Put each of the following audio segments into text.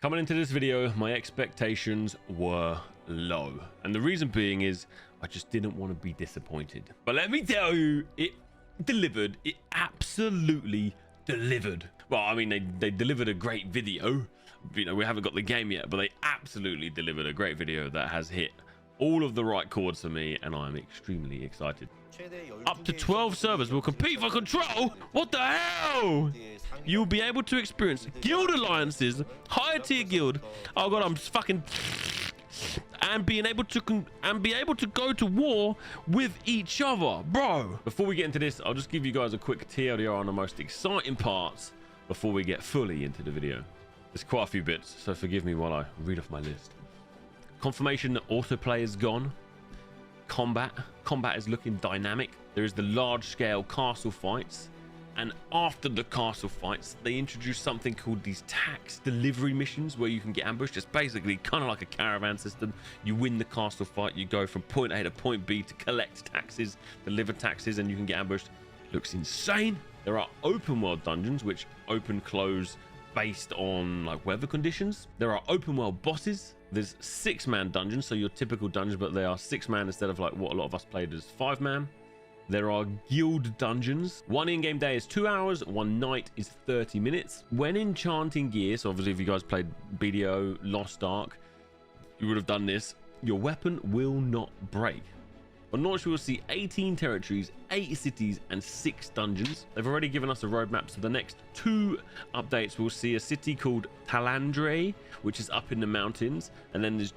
Coming into this video, my expectations were low. And the reason being is I just didn't want to be disappointed. But let me tell you, it delivered. It absolutely delivered. Well, I mean, they delivered a great video. You know, we haven't got the game yet, but they absolutely delivered a great video that has hit all of the right chords for me, and I'm extremely excited. Up to 12 servers will compete for control. What the hell? You'll be able to experience guild alliances, higher tier guild. Oh god, I'm fucking and be able to go to war with each other, bro. Before we get into this, I'll just give you guys a quick TLDR on the most exciting parts before we get fully into the video. There's quite a few bits, so forgive me while I read off my list. Confirmation that autoplay is gone. Combat is looking dynamic. There is the large-scale castle fights, and after the castle fights they introduced something called these tax delivery missions where you can get ambushed. It's basically kind of like a caravan system. You win the castle fight, you go from point A to point B to collect taxes, deliver taxes, and you can get ambushed. It looks insane. There are open world dungeons which open close based on like weather conditions. There are open world bosses. There's 6-man dungeons, so your typical dungeons, but they are 6-man instead of like what a lot of us played as 5-man. There are guild dungeons. One in-game day is 2 hours, one night is 30 minutes. When enchanting gear, so obviously if you guys played BDO Lost Ark, you would have done this. Your weapon will not break. On launch, we will see 18 territories, 8 cities, and 6 dungeons. They've already given us a roadmap, so the next 2 updates we'll see a city called Talandre, which is up in the mountains, and then there's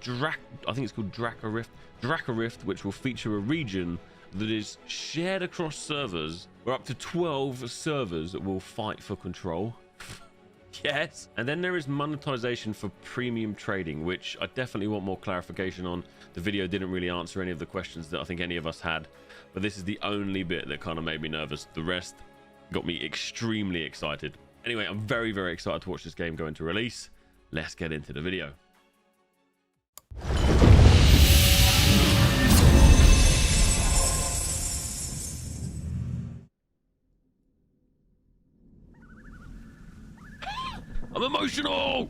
I think it's called Drakkarift, which will feature a region that is shared across servers, where up to 12 servers will fight for control. Yes. And then there is monetization for premium trading, which I definitely want more clarification on. The video didn't really answer any of the questions that I think any of us had, but this is the only bit that kind of made me nervous. The rest got me extremely excited. Anyway, I'm very, very excited to watch this game go into release. Let's get into the video. I'm emotional!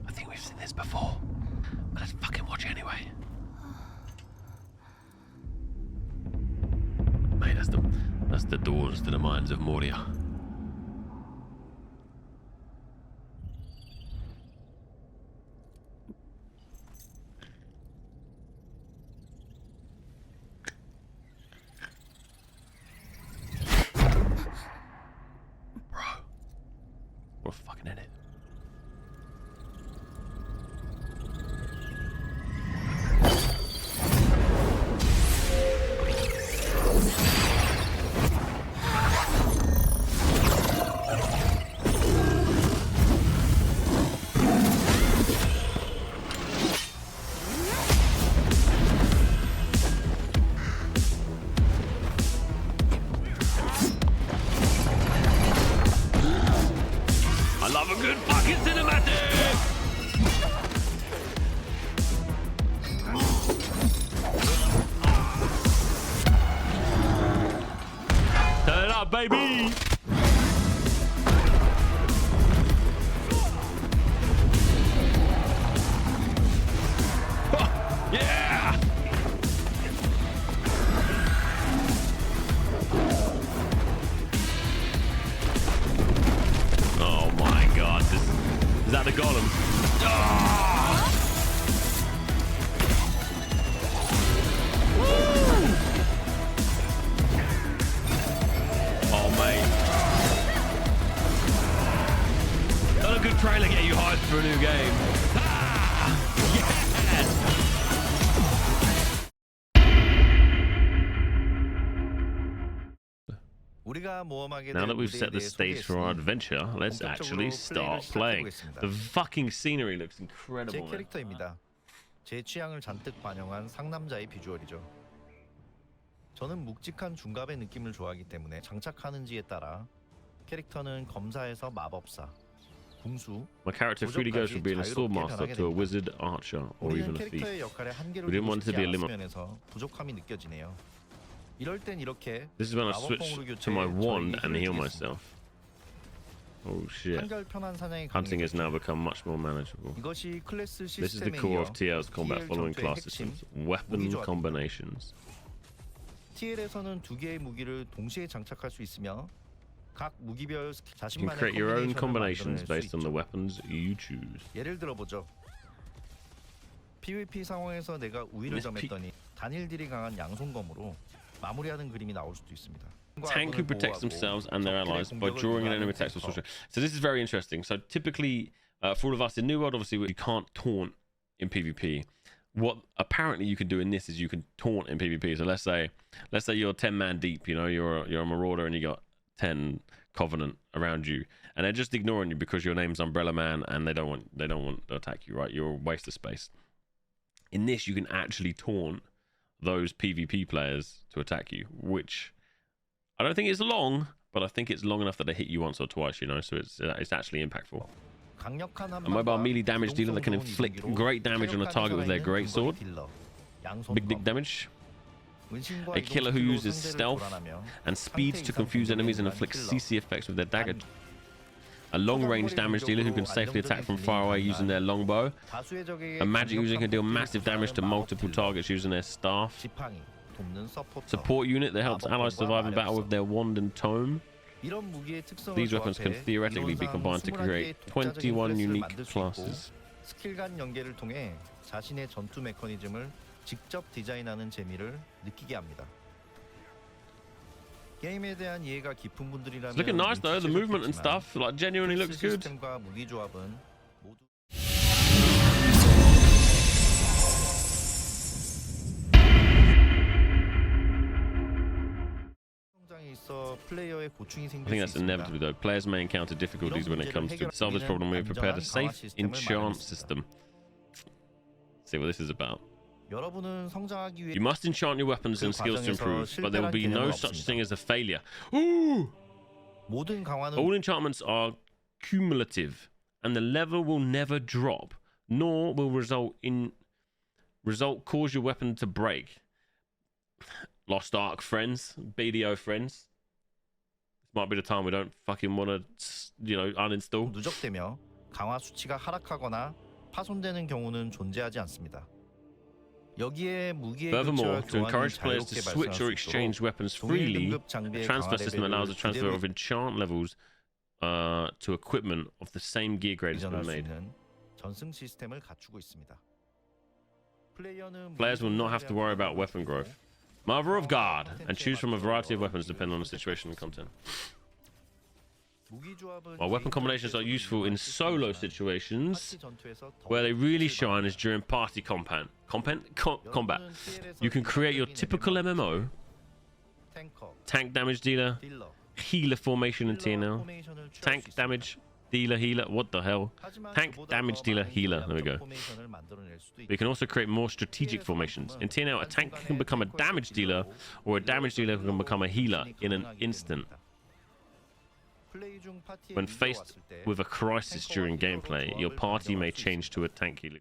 I think we've seen this before, but let's fucking watch it anyway. Mate, that's the doors to the mines of Moria. Bro, we're fucking in it. Love a good fucking cinematic! Turn it up, baby! Yeah! Oh my god, is that the golem? Oh! Woo! Oh mate. Not a good trailer get you hyped for a new game. Ah! Yes! Now that we've set the stage for our adventure, let's actually start playing. The fucking scenery looks incredible. 제 캐릭터입니다. 제 취향을 잔뜩 반영한 상남자의 비주얼이죠. 저는 묵직한 중갑의 느낌을 좋아하기 때문에 장착하는지에 따라 캐릭터는 검사에서 마법사, 궁수. My character freely goes from being a swordmaster to a wizard, archer, or 우리는 even a thief. 캐릭터의 역할에 한계를 We didn't 두고 want it to 싶지 be a limit. 않았을 면에서 부족함이 느껴지네요. 이럴 땐 이렇게 This is when I switch 마법봉으로 to my 교체해 wand 저에게 and 힘을 heal 주겠습니다. myself. Oh shit. 한결 편한 사냥이 Hunting has 가능해졌죠. now become much more manageable. 이것이 클래스 This is the 시스템에 core 이어 of TL's combat TL following 전투의 class 핵심, systems. Weapon 무기조합입니다. combinations. TL에서는 두 개의 무기를 동시에 장착할 수 있으며 각 무기별 You can 자신만의 create your own combination을 combinations 만들어낼 수 based on the 있죠. weapons you choose. 예를 들어보죠. PVP 상황에서 내가 우위를 This 점했더니 단일딜이 강한 양손검으로 마무리하는 그림이 나올 수도 있습니다. Tank who protects themselves and their allies by drawing an enemy attacks or sorcery. So this is very interesting. So typically, for all of us in New World, obviously you can't taunt in PvP. What apparently you can do in this is you can taunt in PvP. So let's say you're 10-man deep. You know, you're a marauder and you got 10 Covenant around you, and they're just ignoring you because your name's Umbrella Man, and they don't want to attack you. Right, you're a waste of space. In this, you can actually taunt those PvP players to attack you, which I don't think it's long, but I think it's long enough that they hit you once or twice, you know, so it's actually impactful. A mobile melee damage dealer that can inflict great damage on a target with their great sword. Big dick damage. A killer who uses stealth and speed to confuse enemies and inflict CC effects with their dagger. A long-range damage dealer who can safely attack from far away using their longbow. A magic user can deal massive damage to multiple targets using their staff. Support unit that helps allies survive in battle with their wand and tome. These weapons can theoretically be combined to create 21 unique classes. 스킬 간 연계를 통해 자신의 전투 메커니즘을 직접 디자인하는 재미를 느끼게 합니다. 게임에 대한 이해가 깊은 분들이라면 It's looking nice though, the movement and stuff, like genuinely looks good. 시스템과 무기 조합은 모두 성장에 있어 플레이어의 고충이 I 생길 think 수 that's 있습니다. inevitable though. Players may encounter difficulties when it comes to solve this problem. We've prepared a safe enchant system. See what this is about. 여러분은 성장하기 위해 You must enchant your weapons and skills to improve, but there will be no such thing as a failure. Ooh! 모든 강화는 All enchantments are cumulative, and the level will never drop, nor will result cause your weapon to break. Lost Ark friends, BDO friends. This might be the time we don't fucking want to, you know, uninstall. 누적되며 강화 수치가 하락하거나 파손되는 경우는 존재하지 않습니다. 여기에 무기의 Furthermore, 교체와 to encourage 교환이 players to 자유롭게 switch or 발생할 수 exchange 있도록 weapons 동일 freely, 등급 the 장비의 transfer 강화 system allows the 레벨을 transfer 그대로 of enchant levels to equipment of the same gear grade has been 이전할 수 made. 있는 전승 시스템을 갖추고 있습니다. Players will not have to worry about weapon growth. Mother of God, and choose from a variety of weapons depending on the situation and content. While weapon combinations are useful in solo situations, where they really shine is during party combat. You can create your typical MMO, tank damage dealer, healer formation in TNL, tank damage dealer, healer, what the hell? Tank damage dealer, healer, there we go. We can also create more strategic formations. In TNL, a tank can become a damage dealer, or a damage dealer can become a healer in an instant. When faced with a crisis during gameplay, your party may change to a tank healer.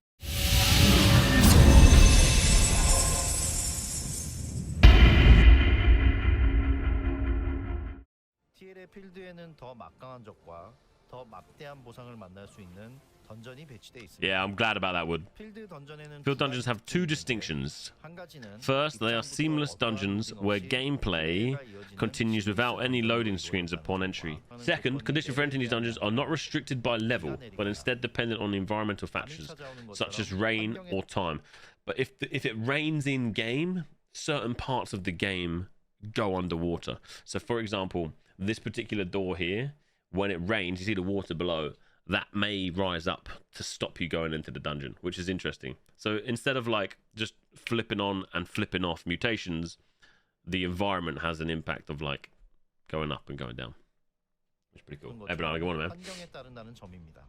TL의 필드에는 더 막강한 적과 더 막대한 보상을 만날 수 있는 던전이 배치돼 있습니다. Yeah, I'm glad about that, Wood. 필드 던전에는 Field dungeons have two distinctions. 한 가지는 First, they are seamless dungeons where gameplay continues without any loading screens upon entry. Second, conditions for entering these dungeons are not restricted by level, but instead dependent on environmental factors, such as rain or time. But if it rains in game, certain parts of the game go underwater. So, for example, this particular door here, when it rains, you see the water below. That may rise up to stop you going into the dungeon, which is interesting. So instead of like just flipping on and flipping off mutations, the environment has an impact of like going up and going down. It's pretty cool. Hey, banana, go on, man. 환경에 따른다는 점입니다.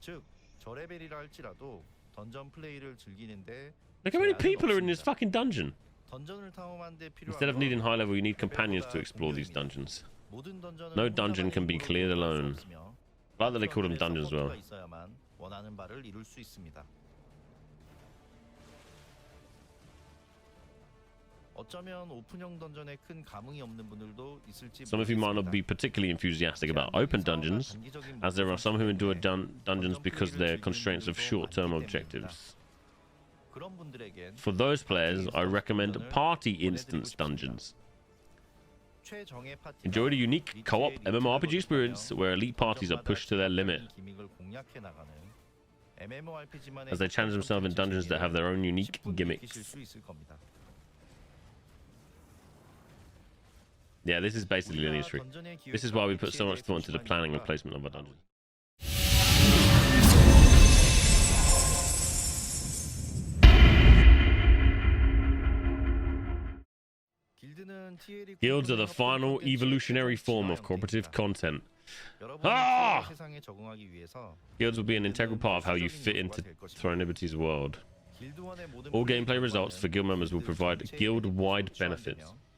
즉, 저레벨이라 할지라도 던전 플레이를 즐기는데 Look how many people are in this fucking dungeon. 던전을 탐험하는 데 필요한 Instead of needing high level, you need companions to explore these dungeons. 모든 던전은 No dungeon can be 혼자만의 cleared 힘으로 alone. 돌파할 수 없으며 I like that they call them dungeons as well. 서포터가 있어야만 원하는 바를 이룰 수 있습니다. 어쩌면 오픈형 던전에 큰 감흥이 없는 분들도 있을지 Some of you might not be 모르겠습니다. particularly enthusiastic about open dungeons, as there are some who endure dungeons because they're constraints of short-term objectives. 그런 분들에겐 For those players, I recommend party instance dungeons. 최정예 파티가 Enjoy the unique co-op 리치의 MMORPG 리트를 experience where elite parties are pushed to their limit 기믹을 공략해 나가는 MMORPG만의 as they challenge themselves in dungeons that have their own unique 10분 gimmicks. 느끼실 수 있을 겁니다. Yeah, this is basically linear 우리가 streak. 던전의 기획과 This is why we put so much 배치에 thought into the 대해 planning and 조심하는 placement of our 이유가 dungeons. 길드는 TL이 Guilds are the 구성하는 final 콘텐츠의 evolutionary form of 지화 cooperative 형태입니다. content. 여러분은 Ah! TL의 세상에 적응하기 위해서 Guilds will be an integral part of how you fit into Thronibity's world. 길드원의 모든 All 플레이 gameplay results for guild members will provide 전체의 guild-wide 기능으로 benefits. 지원되며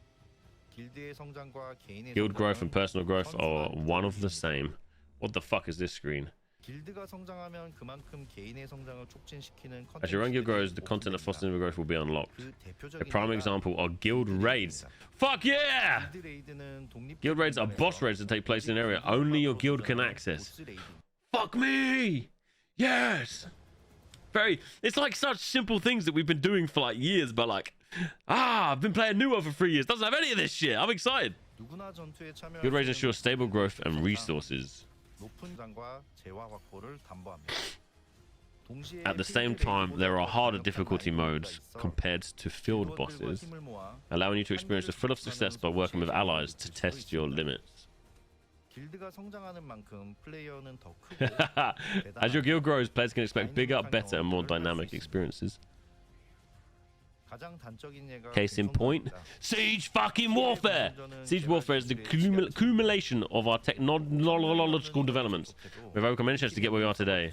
길드의 성장과 개인의 Guild growth and 성장은 personal growth are 선수와 one of the 동일입니다. same. What the fuck is this screen? 길드가 성장하면 그만큼 개인의 성장을 촉진시키는 As your own guild grows, 컨텐츠들이 the content that 오픈됩니다. fosters growth will be unlocked. 그 A 대표적인 prime 예가 example are guild raids. Fuck yeah! 길드 레이드는 독립 Guild raids are boss raids that take place in an area only your guild can access. Fuck me! Yes! It's like such simple things that we've been doing for like years, but like, I've been playing Nuo for 3 years. Doesn't have any of this shit. I'm excited. 누구나 전투에 참여할 Guild raids 수 있는 ensure stable growth and resources. 높은 장과 재화 확보를 담보합니다. 동시에 At the same 필드 time, 레이드보다 there are 더 harder 강력한 difficulty 라이벌들과 modes 있어 compared to field 길드원들과 bosses, 힘을 모아 allowing you to experience the full of success by working with allies to test your limits. 길드가 성장하는 만큼 플레이어는 더 크고 As your guild grows, players can expect bigger, better, and more dynamic experiences. 가장 단적인 예가 Case in point, 공성전입니다. Siege fucking warfare! Siege warfare is the accumulation of our technological developments. We've overcome many challenges to get where we are today.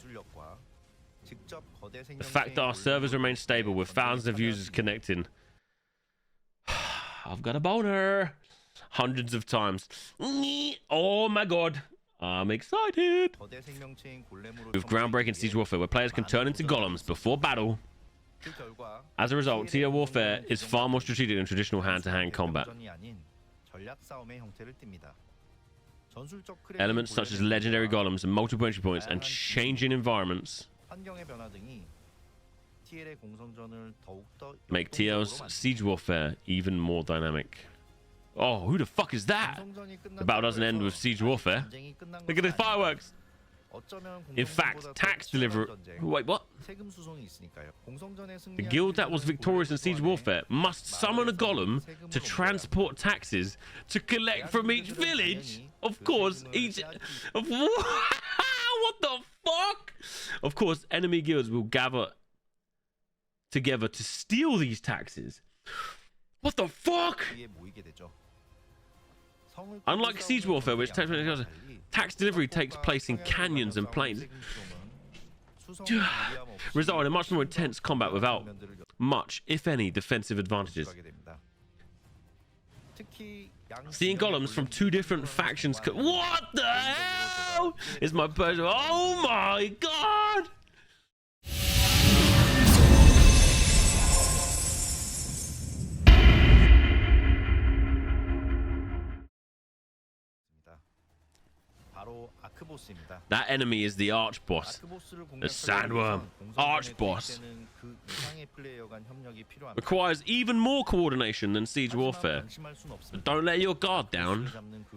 The fact that our servers remain stable with thousands of users connecting. I've got a boner. Hundreds of times. Oh my god. I'm excited. With groundbreaking siege warfare where players can turn into golems before battle. As a result, TO warfare is far more strategic than traditional hand-to-hand combat. Elements such as legendary golems and multiple entry points and changing environments make TO's siege warfare even more dynamic. Oh, who the fuck is that? The battle doesn't end with siege warfare. Look at the fireworks. In fact, tax delivery... Wait, what? The guild that was victorious in siege warfare must summon a golem to transport taxes to collect from each village. Of course, each... What the fuck? Of course, enemy guilds will gather together to steal these taxes. What the fuck? Unlike siege warfare, which tax delivery takes place in canyons and plains, resulting in much more intense combat without much, if any, defensive advantages. Seeing golems from two different factions. What the hell? Is my pleasure. Oh my god! That enemy is the arch boss. The sandworm. Arch boss. Requires even more coordination than siege warfare. But don't let your guard down.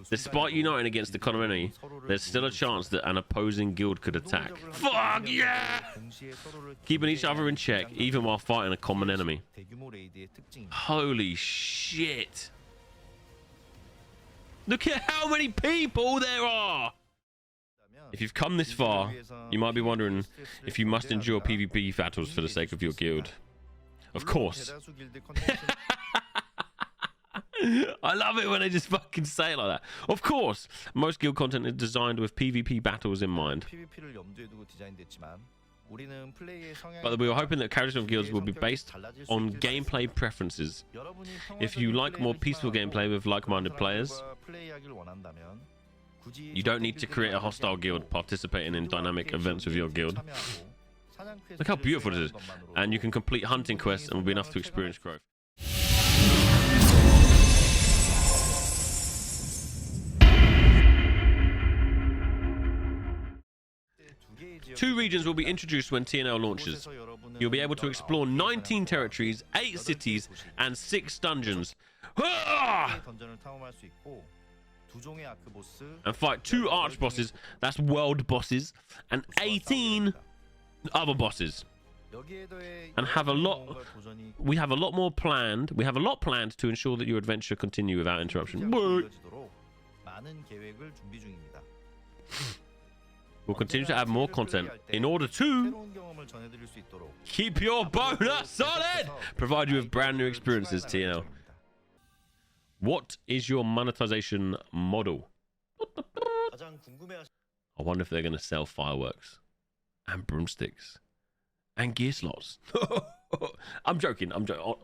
Despite uniting against the common enemy, there's still a chance that an opposing guild could attack. Fuck yeah! Keeping each other in check, even while fighting a common enemy. Holy shit! Look at how many people there are! If you've come this far, you might be wondering if you must endure PvP battles for the sake of your guild. Of course. I love it when they just fucking say it like that. Of course, most guild content is designed with PvP battles in mind. 우리는 플레이의 성향에 But we were 따라 hoping that characters of guilds would be 플레이의 based 성격이 달라질 수 on 있길 gameplay 바랬습니다. preferences. 여러분이 If you 평화적인 like more 플레이를 peaceful 희망하고 gameplay with like-minded 그런 players, 사람들과 플레이하길 원한다면 굳이 you don't need to 선택 create a 빌드를 hostile 만들지 guild 않고 participating in 빈도와 dynamic 함께 events with your guild. 참여하고 사냥 Look how 퀘스트를 beautiful it is. 수행하는 것만으로도 And you can complete hunting quests and will be enough to 충분히 experience 성장을 growth. Two regions will be introduced when TNL launches. You'll be able to explore 19 territories, 8 cities, and 6 dungeons. 던전을 탐험할 수 있고 두 종의 아크 보스 And fight 2 arch bosses, that's world bosses, and 18 other bosses. And have a lot. We have a lot more planned. We have a lot planned to ensure that your adventure continue without interruption. 많은 계획을 준비 중입니다. We'll continue to add more content in order to 새로운 경험을 전해드릴 수 있도록 keep your boner solid, provide you with brand new experiences. TNL. What is your monetization model? 가장 궁금해하시는 I wonder if they're going to sell fireworks and broomsticks and gear slots. I'm joking.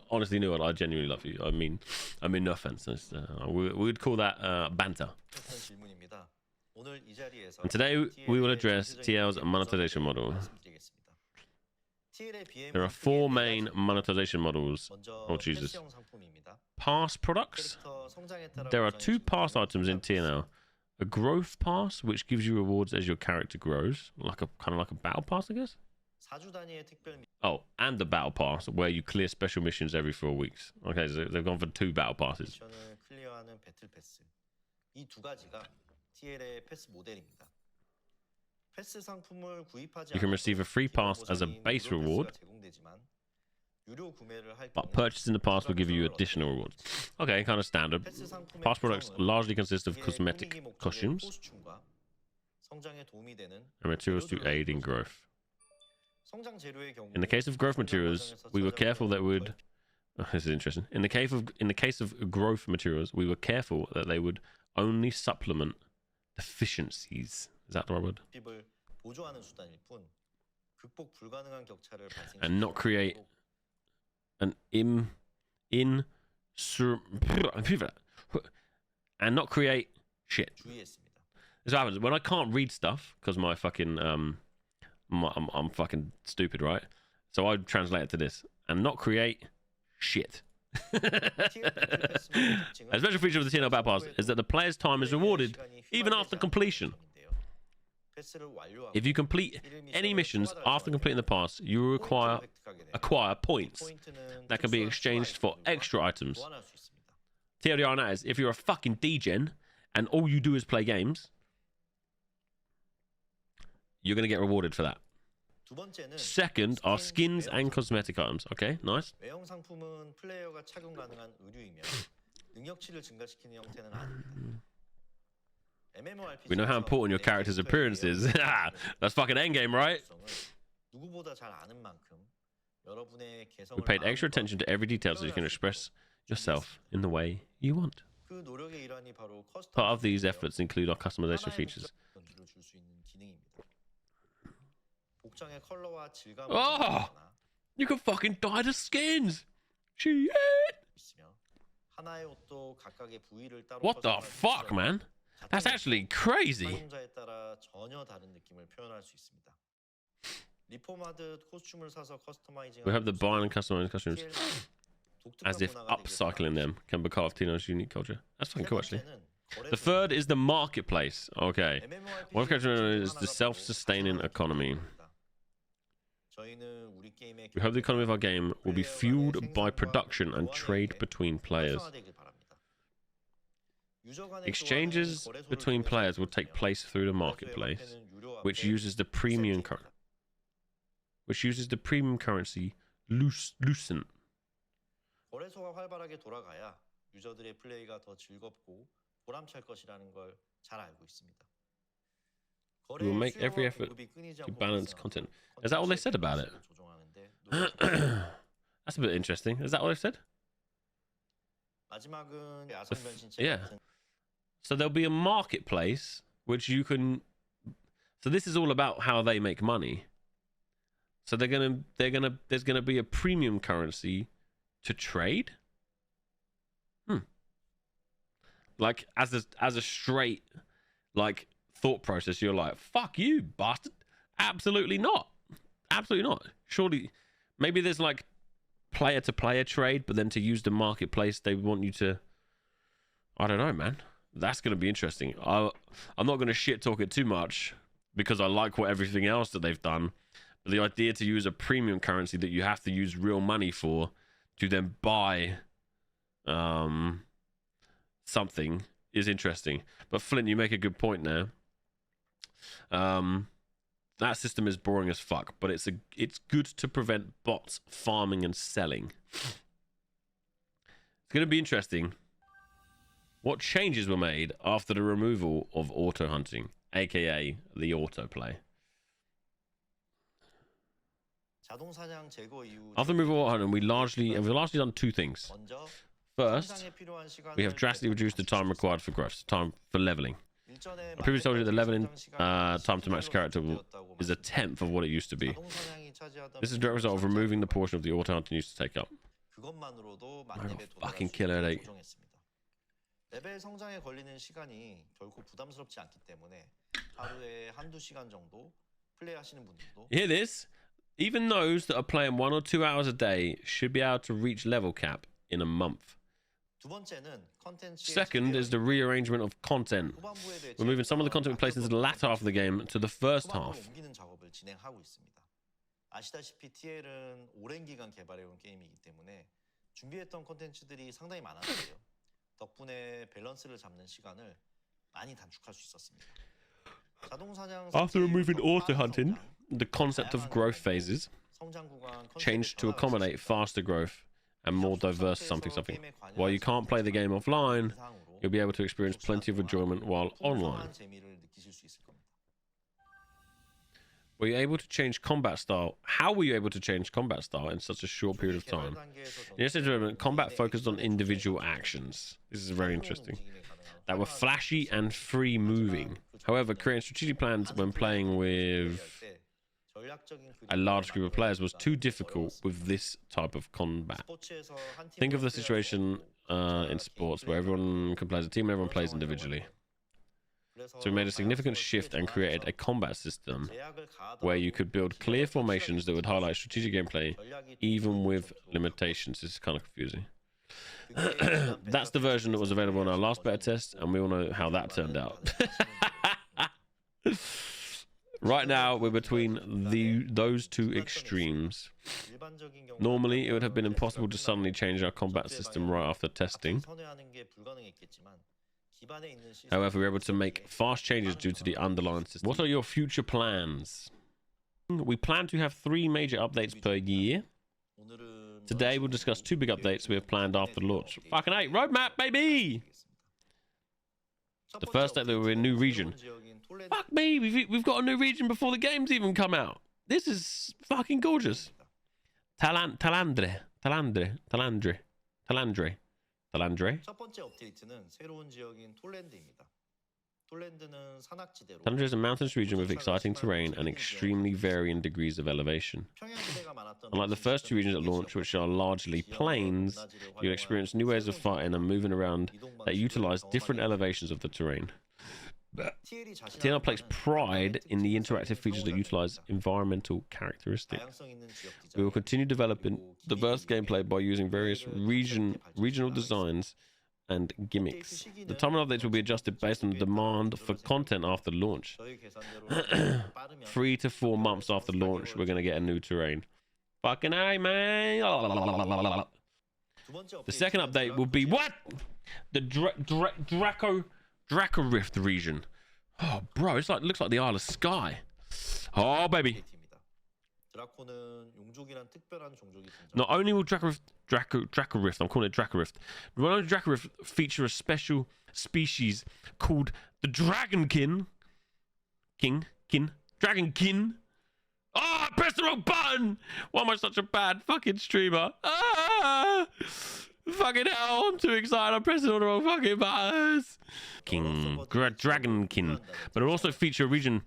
Honestly, Neil, I genuinely love you. I mean no offense. We would call that banter. 질문입니다. 오늘 이 자리에서 And today we will address TL's monetization model. There are 4 main monetization models. Oh Jesus. Pass products. There are 2 pass items in TNL. A growth pass, which gives you rewards as your character grows, like a kind of like a battle pass, I guess. Oh, and the battle pass, where you clear special missions every 4 weeks. Okay, so they've gone for 2 battle passes. You can receive a free pass as a base reward, but purchasing the pass will give you additional rewards. Okay, kind of standard. Pass products largely consist of cosmetic costumes and materials to aid in growth. In the case of growth materials, we were careful that would. Oh, this is interesting. In the case of growth materials, we were careful that they would only supplement deficiencies. Is that the right word? And not create an and not create shit. This happens when I can't read stuff because my fucking I'm fucking stupid, right? So I translate it to this and not create shit. A special feature of the TNL Battle Pass is that the player's time is rewarded even after completion. If you complete any missions after completing the pass, you will acquire points that can be exchanged for extra items. TLDR on that is, if you're a fucking degen and all you do is play games, you're going to get rewarded for that. Second are skins and cosmetic items. Okay, nice. We know how important your character's appearance is. That's fucking endgame, right? We paid extra attention to every detail so you can express yourself in the way you want. Part of these efforts include our customization features. Oh! You can fucking dye the skins! Shit! What the fuck, man? That's actually crazy. We hope that buying and customizing costumes as if upcycling them can be part of TNL's unique culture. That's fucking cool, actually. The third is the marketplace. Okay. One of the is the self-sustaining economy. We hope the economy of our game will be fueled by production and trade between players. Exchanges between players will take place through the marketplace, which uses the premium currency Lucent. We will make every effort to balance content. Is that all they said about it? That's a bit interesting. Is that all they said? Yeah. So there'll be a marketplace which you can. So this is all about how they make money. So there's gonna be a premium currency to trade. Like as a straight like thought process, you're like, fuck you, bastard. Absolutely not. Absolutely not. Surely, maybe there's like player to player trade, but then to use the marketplace, they want you to. I don't know, man. That's gonna be interesting. I'm not gonna shit talk it too much because I like what everything else that they've done. But the idea to use a premium currency that you have to use real money for to then buy something is interesting. But Flint, you make a good point now. That system is boring as fuck, but it's good to prevent bots farming and selling. It's going to be interesting. What changes were made after the removal of auto hunting, aka the autoplay? After the removal of auto hunting, we've largely done two things. First, we have drastically reduced the time required for growth, time for leveling. I previously told you that leveling time to max character is a tenth of what it used to be. This is a direct result of removing the portion of the auto hunting used to take up. I got fucking killer headache. 레벨 성장에 걸리는 시간이 결코 부담스럽지 않기 때문에 하루에 한두 시간 정도 플레이하시는 분들도. Hear this? Even those that are playing 1 or 2 hours a day should be able to reach level cap in a month. Second is the rearrangement of content. We're moving some of the content we placed into the latter half of the game to the first half. 아시다시피 TL은 오랜 기간 개발해온 게임이기 때문에 준비했던 콘텐츠들이 상당히 많았어요. 덕분에 밸런스를 잡는 시간을 많이 단축할 수 있었습니다. After removing auto hunting, the concept of growth phases changed to accommodate faster growth and more diverse something. While you can't play the game offline, you'll be able to experience plenty of enjoyment while online. Were you able to change combat style? How were you able to change combat style in such a short period of time? In this development, combat focused on individual actions. This is very interesting. That were flashy and free moving. However, creating strategic plans when playing with a large group of players was too difficult with this type of combat. Think of the situation in sports where everyone can play as a team and everyone plays individually. So we made a significant shift and created a combat system where you could build clear formations that would highlight strategic gameplay even with limitations. This is kind of confusing. That's the version that was available in our last beta test, and we all know how that turned out. Right now, we're between those two extremes. Normally, it would have been impossible to suddenly change our combat system right after testing. However, we were able to make fast changes due to the underlying system. What are your future plans? We plan to have 3 major updates per year. Today, we'll discuss 2 big updates we have planned after launch. Fucking A, roadmap, baby! The first update will be a new region. Fuck me, we've got a new region before the game's even come out. This is fucking gorgeous. Talandre. 첫 번째 업데이트는 새로운 지역인 톨랜드입니다. Tundra is a mountainous region with exciting terrain and extremely varying degrees of elevation. Unlike the first 2 regions at launch, which are largely plains, you'll experience new ways of fighting and moving around that utilize different elevations of the terrain. TNR takes pride in the interactive features that utilize environmental characteristics. We will continue developing diverse gameplay by using various regional designs and gimmicks. The time of updates will be adjusted based on the demand for content after launch. 3 to 4 months after launch, we're going to get a new terrain. Fucking A, man! The second update will be what? The Draco Rift region. Oh, bro, it's like looks like the Isle of Skye. Oh, baby. Not only will Draco Rift, I'm calling it Draco Rift. Not only Draco Rift feature a special species called the Dragonkin. Dragonkin. Oh, I pressed the wrong button. Why am I such a bad fucking streamer? Ah! Fucking hell, I'm too excited. I'm pressing all the wrong fucking buttons. Dragonkin. But it will also feature a region.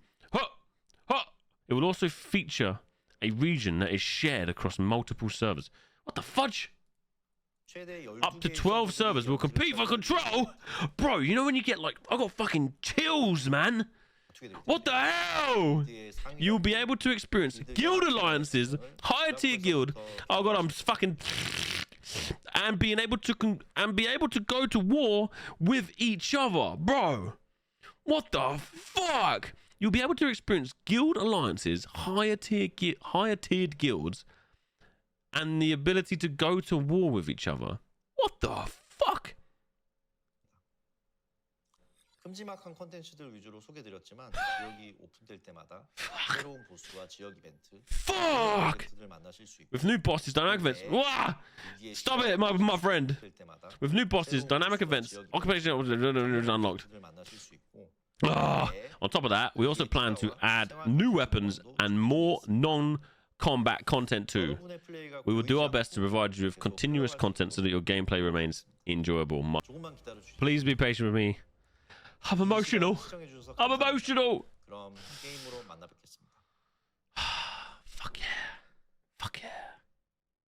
It will also feature a region that is shared across multiple servers. What the fudge? Up to 12 servers will compete for control? Bro, you know when you get like, I got fucking chills, man. What the hell? You'll be able to experience guild alliances, higher tier guild. Oh god, I'm fucking... And be able to go to war with each other, bro. What the fuck? You'll be able to experience guild alliances, higher tiered guilds, and the ability to go to war with each other. What the fuck? 큼지막한 콘텐츠들 위주로 소개드렸지만 지역이 오픈될 때마다 새로운 보스와 지역 이벤트, 이벤트들을 만나실 수 있고 with new bosses, dynamic events. Wah! Stop it, my friend. With new bosses, dynamic events, occupation unlocked. On top of that, we also plan to add new weapons and more non-combat content too. We will do our best to provide you with continuous content so that your gameplay remains enjoyable. Please be patient with me. I'm emotional. I'm emotional. 그럼 게임으로 만나 뵙겠습니다.